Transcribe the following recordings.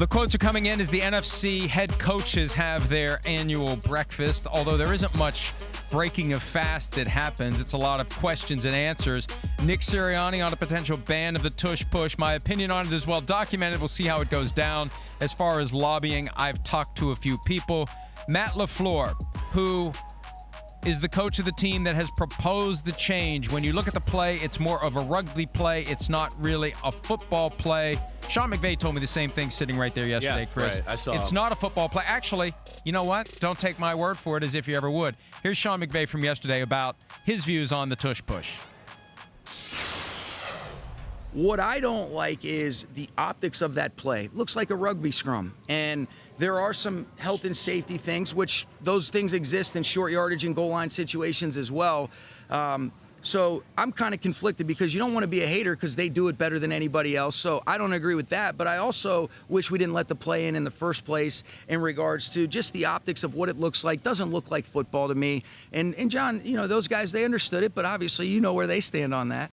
The quotes are coming in as the NFC head coaches have their annual breakfast, although there isn't much breaking of fast that happens. It's a lot of questions and answers. Nick Sirianni on a potential ban of the tush push. My opinion on it is well documented. We'll see how it goes down. As far as lobbying, I've talked to a few people. Matt LaFleur, who is the coach of the team that has proposed the change. When you look at the play, it's more of a rugby play. It's not really a football play. Sean McVay told me the same thing sitting right there yesterday, Chris. Right. I saw it's him. not a football play. Actually, you know what? Don't take my word for it as if you ever would. Here's Sean McVay from yesterday about his views on the tush push. What I don't like is the optics of that play. It looks like a rugby scrum. And there are some health and safety things, which those things exist in short yardage and goal line situations as well. So I'm kind of conflicted because you don't want to be a hater because they do it better than anybody else. So I don't agree with that. But I also wish we didn't let the play in the first place in regards to just the optics of what it looks like. Doesn't look like football to me. And John, you know, those guys, they understood it, but obviously you know where they stand on that.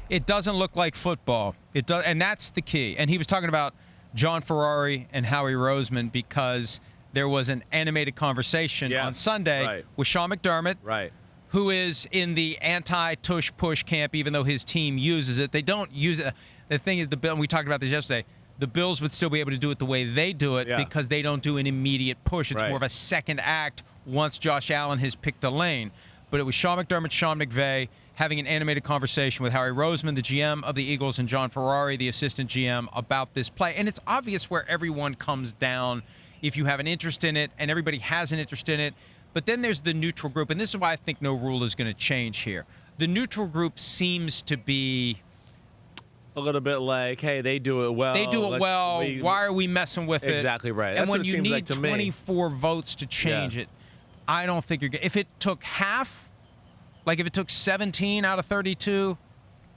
It doesn't look like football. It does, and that's the key. And he was talking about John Ferrari and Howie Roseman because there was an animated conversation on Sunday with Sean McDermott, who is in the anti-tush push camp, even though his team uses it. They don't use it. The thing is, we talked about this yesterday, the Bills would still be able to do it the way they do it because they don't do an immediate push. It's more of a second act once Josh Allen has picked a lane. But it was Sean McDermott, Sean McVay, having an animated conversation with Howie Roseman, the GM of the Eagles, and John Ferrari, the assistant GM, about this play. And it's obvious where everyone comes down if you have an interest in it, and everybody has an interest in it. But then there's the neutral group, and this is why I think no rule is going to change here. The neutral group seems to be a little bit like, hey, they do it well. They do it well. Why are we messing with it? Exactly right. And That's when what it you seems need like to 24 votes to change it, I don't think you're – if it took half – like if it took 17 out of 32,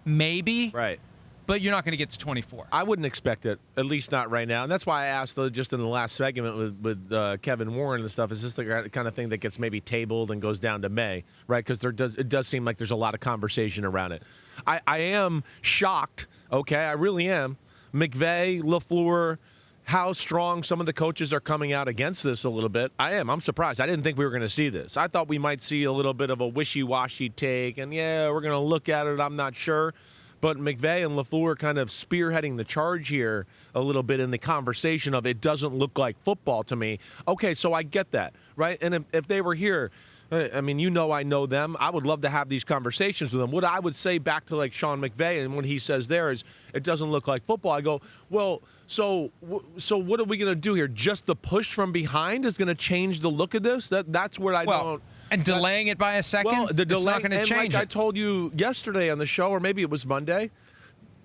maybe. Right. But you're not going to get to 24. I wouldn't expect it, at least not right now. And that's why I asked, just in the last segment with Kevin Warren and stuff, is this the kind of thing that gets maybe tabled and goes down to May, right? Because it does seem like there's a lot of conversation around it. I am shocked, okay? I really am. McVay, LaFleur, how strong some of the coaches are coming out against this a little bit. I'm surprised. I didn't think we were going to see this. I thought we might see a little bit of a wishy-washy take, and we're going to look at it. I'm not sure. But McVay and LaFleur kind of spearheading the charge here a little bit in the conversation of it doesn't look like football to me. Okay, so I get that, right? And if they were here, I mean, I know them. I would love to have these conversations with them. What I would say back to like Sean McVay and what he says there is it doesn't look like football. I go, well, so what are we going to do here? Just the push from behind is going to change the look of this? That's what I don't. And delaying it by a second, well, the delay, it's not going to change I told you yesterday on the show, or maybe it was Monday,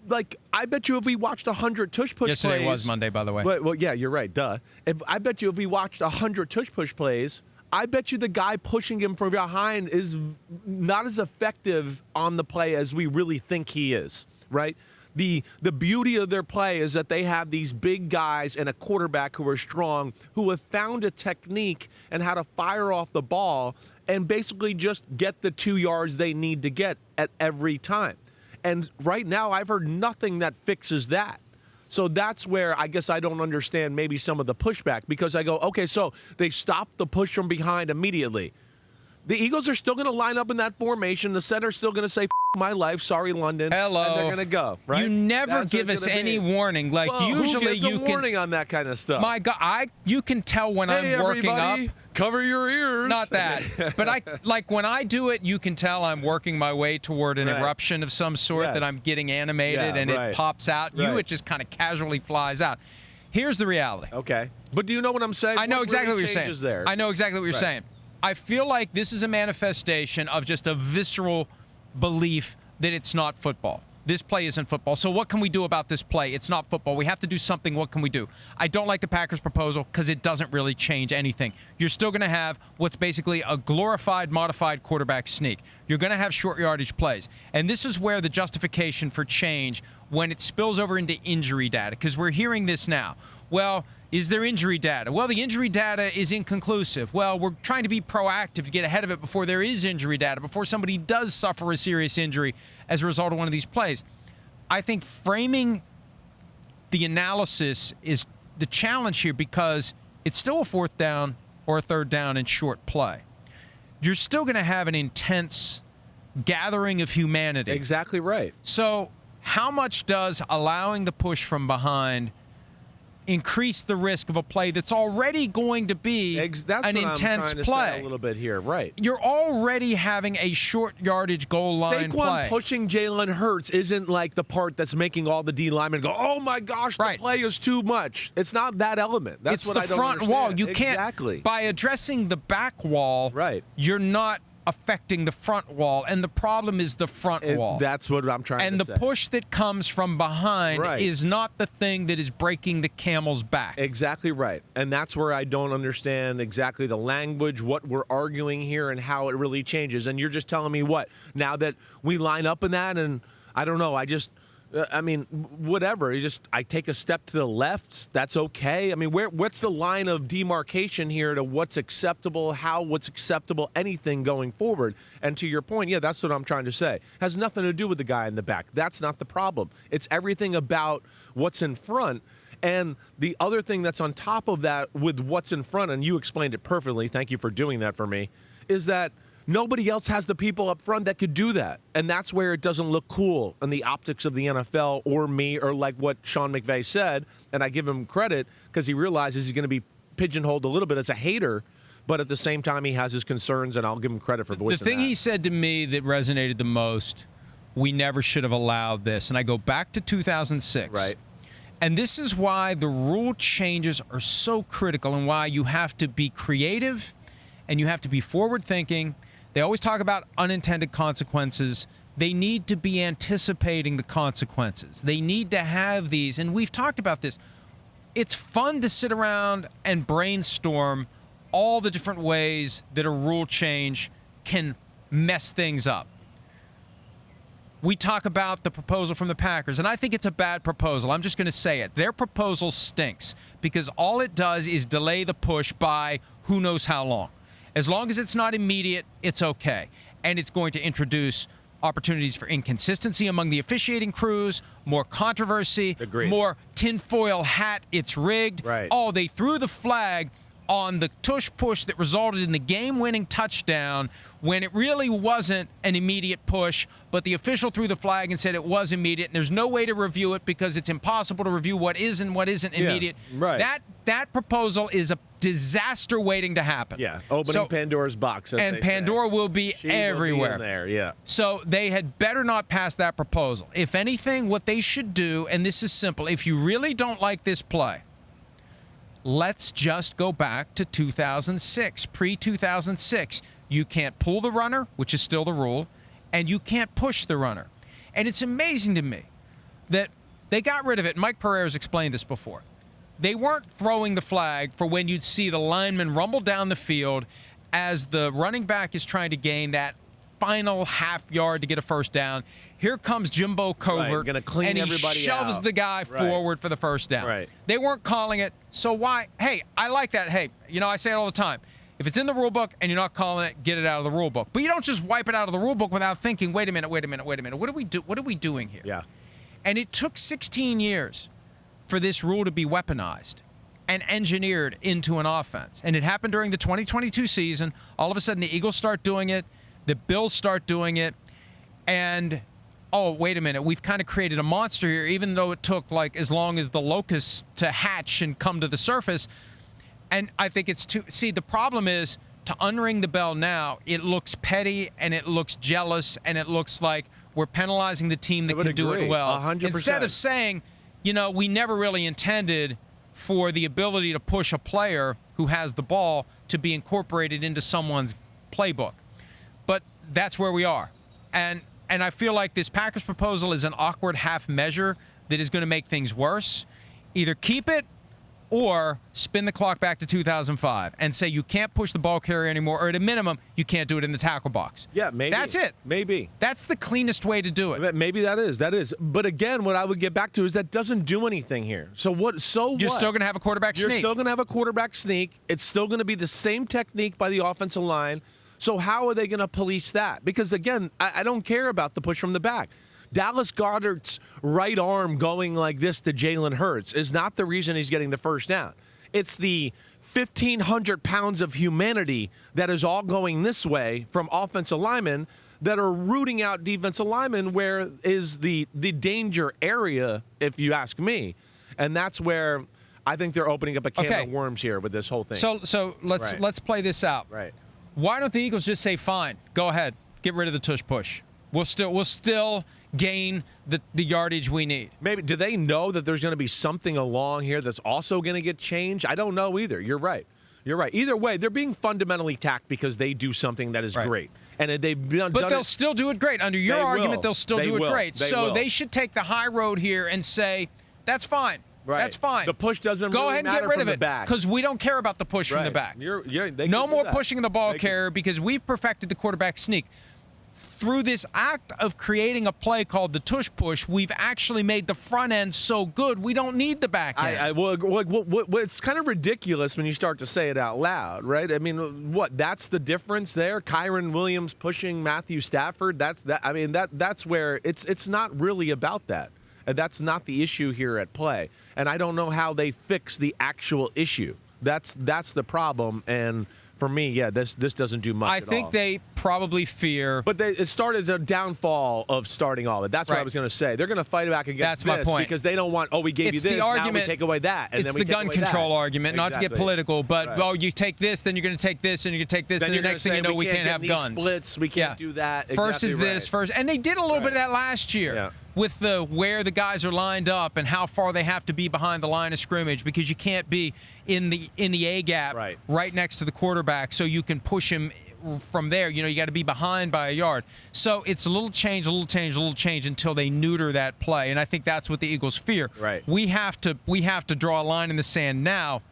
like, I bet you if we watched 100 tush push plays. Yesterday was Monday, by the way. Well, yeah, you're right. Duh. I bet you if we watched 100 tush push plays, I bet you the guy pushing him from behind is not as effective on the play as we really think he is, right? The beauty of their play is that they have these big guys and a quarterback who are strong, who have found a technique and how to fire off the ball and basically just get the 2 yards they need to get at every time. And right now, I've heard nothing that fixes that. So that's where I guess I don't understand maybe some of the pushback, because I go, okay, so they stop the push from behind immediately. The Eagles are still going to line up in that formation. The center's still going to say, my life, sorry, London. Hello. And they're going to go, right? You never give us any warning. Like, usually who gets you a warning on that kind of stuff? My God, you can tell when I'm working up. Cover your ears. Not that. But when I do it, you can tell I'm working my way toward an eruption of some sort, that I'm getting animated and it pops out. It just kind of casually flies out. Here's the reality. Okay. But do you know what I'm saying? I know exactly what you're saying. There? I know exactly what you're saying. I feel like this is a manifestation of just a visceral belief that it's not football. This play isn't football. So what can we do about this play? It's not football. We have to do something. What can we do? I don't like the Packers' proposal because it doesn't really change anything. You're still going to have what's basically a glorified, modified quarterback sneak. You're going to have short yardage plays. And this is where the justification for change, when it spills over into injury data, because we're hearing this now. Well, is there injury data? Well, the injury data is inconclusive. Well, we're trying to be proactive to get ahead of it before there is injury data, before somebody does suffer a serious injury as a result of one of these plays. I think framing the analysis is the challenge here, because it's still a 4th down or a 3rd down in short play. You're still going to have an intense gathering of humanity. Exactly right. So how much does allowing the push from behind increase the risk of a play that's already going to be an intense play? A little bit here, right? You're already having a short yardage goal line play. Saquon pushing Jalen Hurts isn't like the part that's making all the D linemen go, "Oh my gosh, the play is too much." It's not that element. That's what I don't understand. It's the front wall. You can't, exactly. by addressing the back wall, right, you're not affecting the front wall, and the problem is the front wall. That's what I'm trying to say. And the push that comes from behind is not the thing that is breaking the camel's back. Exactly right. And that's where I don't understand exactly the language, what we're arguing here, and how it really changes. And you're just telling me what? Now that we line up in that, and I don't know, I mean, whatever. I take a step to the left. That's okay. I mean, what's the line of demarcation here to what's acceptable, what's acceptable, anything going forward? And to your point, yeah, that's what I'm trying to say. Has nothing to do with the guy in the back. That's not the problem. It's everything about what's in front. And the other thing that's on top of that with what's in front, and you explained it perfectly, thank you for doing that for me, is that nobody else has the people up front that could do that. And that's where it doesn't look cool in the optics of the NFL or me, or like what Sean McVay said. And I give him credit because he realizes he's going to be pigeonholed a little bit as a hater, but at the same time he has his concerns, and I'll give him credit for voicing the thing that. He said to me that resonated the most, we never should have allowed this. And I go back to 2006. Right. And this is why the rule changes are so critical, and why you have to be creative and you have to be forward-thinking. They always talk about unintended consequences. They need to be anticipating the consequences. They need to have these, and we've talked about this. It's fun to sit around and brainstorm all the different ways that a rule change can mess things up. We talk about the proposal from the Packers, and I think it's a bad proposal. I'm just going to say it. Their proposal stinks because all it does is delay the push by who knows how long. As long as it's not immediate, it's okay. And it's going to introduce opportunities for inconsistency among the officiating crews, more controversy, more tinfoil hat, it's rigged. Right. Oh, they threw the flag on the tush push that resulted in the game-winning touchdown when it really wasn't an immediate push, but the official threw the flag and said it was immediate, and there's no way to review it because it's impossible to review what is and what isn't immediate. Right. That proposal is a disaster waiting to happen. Yeah, opening Pandora's box. And Pandora will be everywhere. Will be in there, yeah. So they had better not pass that proposal. If anything, what they should do, and this is simple, if you really don't like this play, let's just go back to 2006, pre-2006. You can't pull the runner, which is still the rule, and you can't push the runner. And it's amazing to me that they got rid of it. Mike Pereira's explained this before. They weren't throwing the flag for when you'd see the lineman rumble down the field as the running back is trying to gain that final half yard to get a first down. Here comes Jimbo Covert, gonna clean and he everybody shoves out. the guy forward for the first down. Right. They weren't calling it, so why? Hey, I like that. Hey, I say it all the time. If it's in the rule book and you're not calling it, get it out of the rule book. But you don't just wipe it out of the rule book without thinking, wait a minute. What are we doing here? Yeah. And it took 16 years for this rule to be weaponized and engineered into an offense. And it happened during the 2022 season. All of a sudden, the Eagles start doing it. The Bills start doing it. And, oh, wait a minute. We've kind of created a monster here, even though it took, as long as the locusts to hatch and come to the surface. And I think it's too... See, the problem is, to unring the bell now, it looks petty, and it looks jealous, and it looks like we're penalizing the team that can do it well. 100%. Instead of saying, we never really intended for the ability to push a player who has the ball to be incorporated into someone's playbook. But that's where we are. And I feel like this Packers proposal is an awkward half measure that is going to make things worse. Either keep it or spin the clock back to 2005 and say you can't push the ball carrier anymore, or at a minimum, you can't do it in the tackle box. Yeah, maybe. That's it. Maybe. That's the cleanest way to do it. Maybe that is. But again, what I would get back to is that doesn't do anything here. So what? You're still going to have a quarterback sneak. You're still going to have a quarterback sneak. It's still going to be the same technique by the offensive line. So how are they going to police that? Because, again, I don't care about the push from the back. Dallas Goedert's right arm going like this to Jalen Hurts is not the reason he's getting the first down. It's the 1,500 pounds of humanity that is all going this way from offensive linemen that are rooting out defensive linemen, where is the danger area, if you ask me. And that's where I think they're opening up a can of worms here with this whole thing. So let's play this out. Right. Why don't the Eagles just say, fine, go ahead, get rid of the tush push. We'll still gain the yardage we need. Maybe. Do they know that there's going to be something along here that's also going to get changed? I don't know either. You're right. Either way, they're being fundamentally tacked because they do something that is great. And they've done But they'll it. still do it great. Under your argument, they'll still do it great. So they should take the high road here and say, that's fine. Right. That's fine. The push doesn't go really ahead and matter get rid from of the it back. because we don't care about the push from the back. No more pushing the ball carrier because we've perfected the quarterback sneak. Through this act of creating a play called the tush push, we've actually made the front end so good we don't need the back end. It's kind of ridiculous when you start to say it out loud, right? I mean, that's the difference there? Kyron Williams pushing Matthew Stafford? That's where it's not really about that. And that's not the issue here at play. And I don't know how they fix the actual issue. That's the problem. And for me, this doesn't do much at all. I think they probably fear. But it started as a downfall of starting all of it. That's what I was going to say. They're going to fight back against That's my point. Because they don't want, we gave you this, now we take away that. And it's then we the gun control argument, not to get political, but, you take this, then you're going to take this, and you're going to take this, and the next thing you know, we can't have guns. Splits, we can't do that. First is this, first. And they did a little bit of that last year. With where the guys are lined up and how far they have to be behind the line of scrimmage, because you can't be in the A gap right next to the quarterback, so you can push him from there. You got to be behind by a yard. So it's a little change until they neuter that play, and I think that's what the Eagles fear. Right. We have to draw a line in the sand now,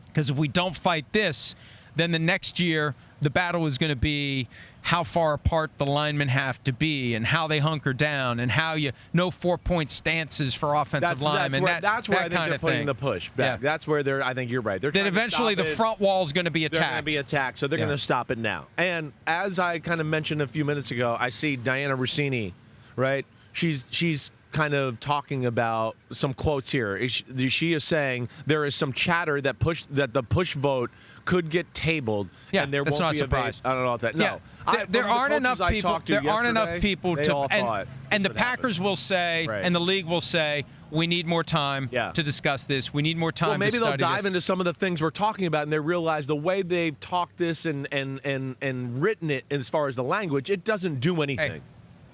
because if we don't fight this, then the next year the battle is going to be how far apart the linemen have to be and how they hunker down and how no 4-point stances for offensive linemen. That's where I think they're putting the push back. Yeah. That's where I think you're right. That eventually the front wall is going to be attacked. They're going to be attacked, so they're going to stop it now. And as I kind of mentioned a few minutes ago, I see Diana Rossini, right? She's kind of talking about some quotes here. She is saying there is some chatter that the push vote could get tabled, and there that's won't not be a surprise. I don't know what that. No, there aren't enough people. There aren't enough people to, and the Packers will say, and the league will say, we need more time to discuss this. We need more time. Well, maybe they'll dive into some of the things we're talking about, and they realize the way they've talked this and written it as far as the language, it doesn't do anything. Hey,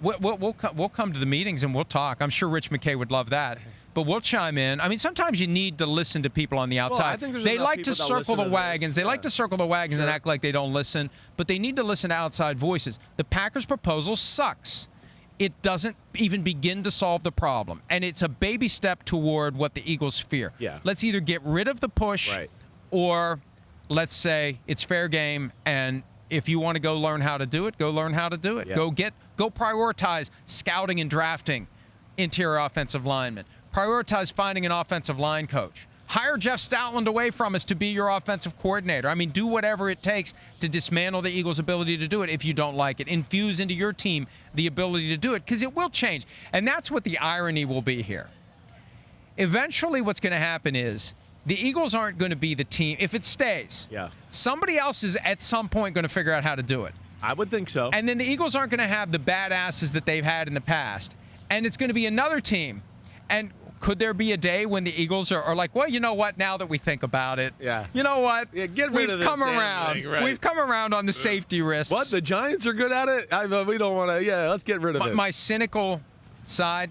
we'll come to the meetings and we'll talk. I'm sure Rich McKay would love that. But we'll chime in. I mean, sometimes you need to listen to people on the outside. They like to circle the wagons. They like to circle the wagons and act like they don't listen. But they need to listen to outside voices. The Packers' proposal sucks. It doesn't even begin to solve the problem. And it's a baby step toward what the Eagles fear. Yeah. Let's either get rid of the push or let's say it's fair game, and if you want to go learn how to do it, go learn how to do it. Yeah. Go prioritize scouting and drafting interior offensive linemen. Prioritize finding an offensive line coach. Hire Jeff Stoutland away from us to be your offensive coordinator. I mean, do whatever it takes to dismantle the Eagles' ability to do it if you don't like it. Infuse into your team the ability to do it, because it will change. And that's what the irony will be here. Eventually what's going to happen is the Eagles aren't going to be the team. If it stays, somebody else is at some point going to figure out how to do it. I would think so. And then the Eagles aren't going to have the badasses that they've had in the past. And it's going to be another team. And could there be a day when the Eagles are like, well, you know what, now that we think about it, you know what, get rid of this come around. thing, right. We've come around on the safety risks. What, the Giants are good at it? We don't want to, let's get rid of it. My cynical side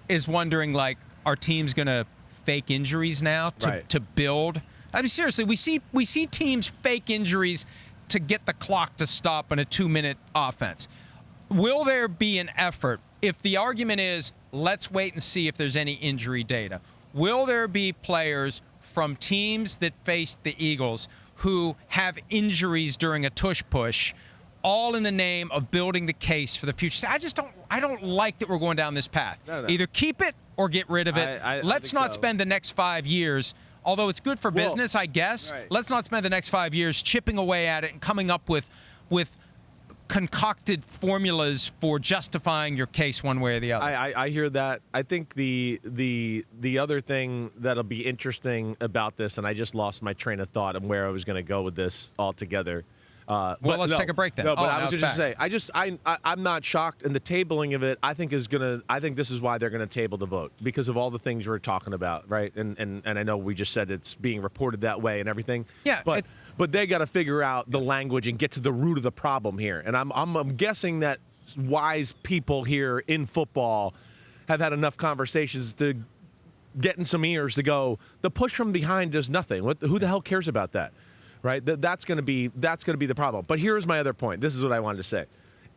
is wondering, like, are teams going to fake injuries now to build? I mean, seriously, we see teams fake injuries to get the clock to stop in a 2-minute offense. Will there be an effort? If the argument is, let's wait and see if there's any injury data, will there be players from teams that face the Eagles who have injuries during a tush push, all in the name of building the case for the future? I don't like that we're going down this path. No. Either keep it or get rid of it. Let's not spend the next 5 years, although it's good for business, I guess. Let's not spend the next 5 years chipping away at it and coming up with concocted formulas for justifying your case one way or the other. I hear that. I think the other thing that'll be interesting about this, and I just lost my train of thought and where I was going to go with this altogether. Let's take a break then. No, but I was just going to say, I'm not shocked, and the tabling of it, I think this is why they're going to table the vote, because of all the things we're talking about, right? And I know we just said it's being reported that way and everything. Yeah, but they got to figure out the language and get to the root of the problem here. And I'm guessing that wise people here in football have had enough conversations to get in some ears to go, the push from behind does nothing. Who the hell cares about that? Right? That's going to be the problem. But here's my other point. This is what I wanted to say.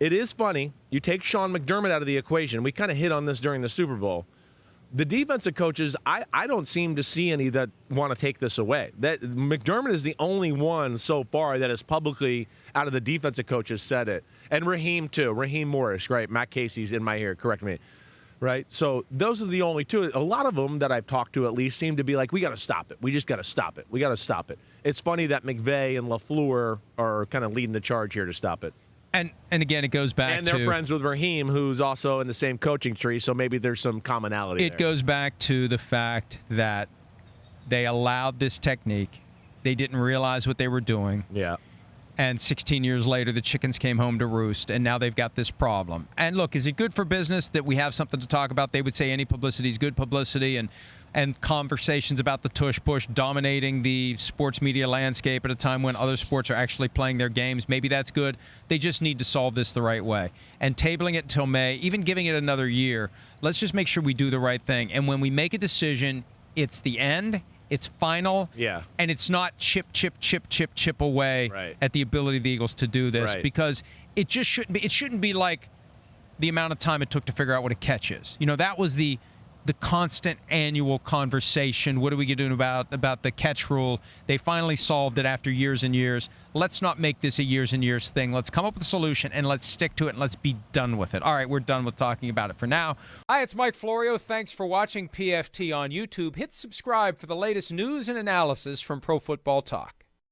It is funny. You take Sean McDermott out of the equation. We kind of hit on this during the Super Bowl. The defensive coaches, I don't seem to see any that want to take this away. That McDermott is the only one so far that has publicly, out of the defensive coaches, said it. And Raheem, too. Raheem Morris, right? Matt Casey's in my ear. Correct me. Right? So those are the only two. A lot of them that I've talked to at least seem to be like, we got to stop it. We just got to stop it. We got to stop it. It's funny that McVay and LaFleur are kind of leading the charge here to stop it. And again, it goes back to... And they're friends with Raheem, who's also in the same coaching tree, so maybe there's some commonality there. It goes back to the fact that they allowed this technique. They didn't realize what they were doing. Yeah. And 16 years later, the chickens came home to roost, and now they've got this problem. And look, is it good for business that we have something to talk about? They would say any publicity is good publicity, and conversations about the tush push dominating the sports media landscape at a time when other sports are actually playing their games. Maybe that's good. They just need to solve this the right way. And tabling it until May, even giving it another year, let's just make sure we do the right thing. And when we make a decision, it's the end. It's final, and it's not chip away at the ability of the Eagles to do this, because it just shouldn't be. It shouldn't be like the amount of time it took to figure out what a catch is. You know, that was the constant annual conversation. What are we doing about the catch rule? They finally solved it after years and years. Let's not make this a years and years thing. Let's come up with a solution, and let's stick to it, and let's be done with it. All right, we're done with talking about it for now. Hi, it's Mike Florio. Thanks for watching PFT on YouTube. Hit subscribe for the latest news and analysis from Pro Football Talk.